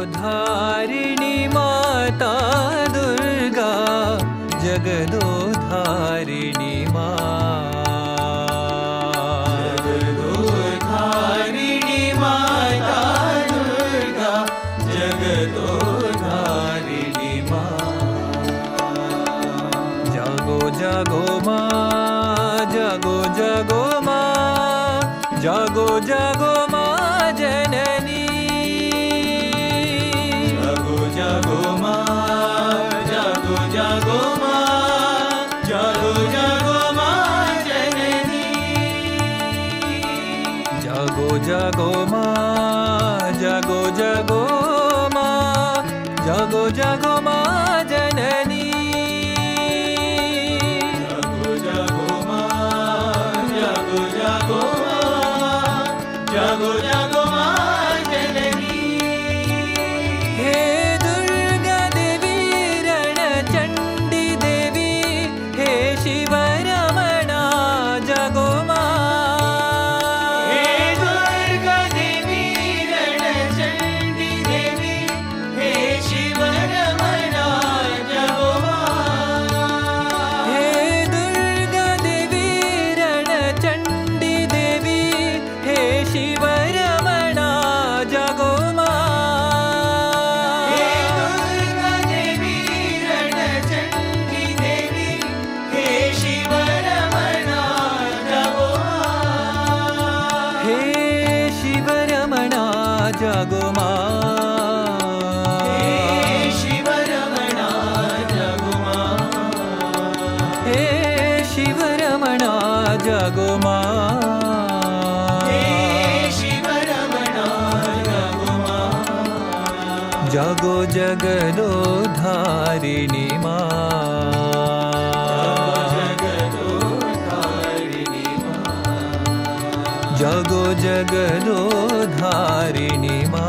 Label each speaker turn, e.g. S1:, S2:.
S1: जगदोधारिणी माता दुर्गा जगदोधारिणी जगदोधारिणी माता दुर्गा जगदोधारिणी जागो जागो माँ जागो जागो माँ जागो जागो माँ जननी जागो जागो माँ जागो जागो माँ जागो जागो माँ जननी जागो जागो माँ जागो जागो माँ जागो जागो माँ जननी जागो जागो माँ जागो जागो जागो जागो माँ जननी हे दुर्गा देवी रणचण्डी देवी हे शिव रमणा जागो माँ हे दुर्गा देवी रणचण्डी देवी हे शिव रमणा जागो माँ हे दुर्गा देवी रणचण्डी देवी हे शिव रमणा जागो माँ हे दुर्गा देवी रणचण्डी देवी हे शिव रमणा जागो हे शिव रमणा जागो माँ हे शिव रमणा जागो माँ हे शिव रमणा जागो माँ जागो जगदोधारिणी माँ जागो जगदोधारिणी माँ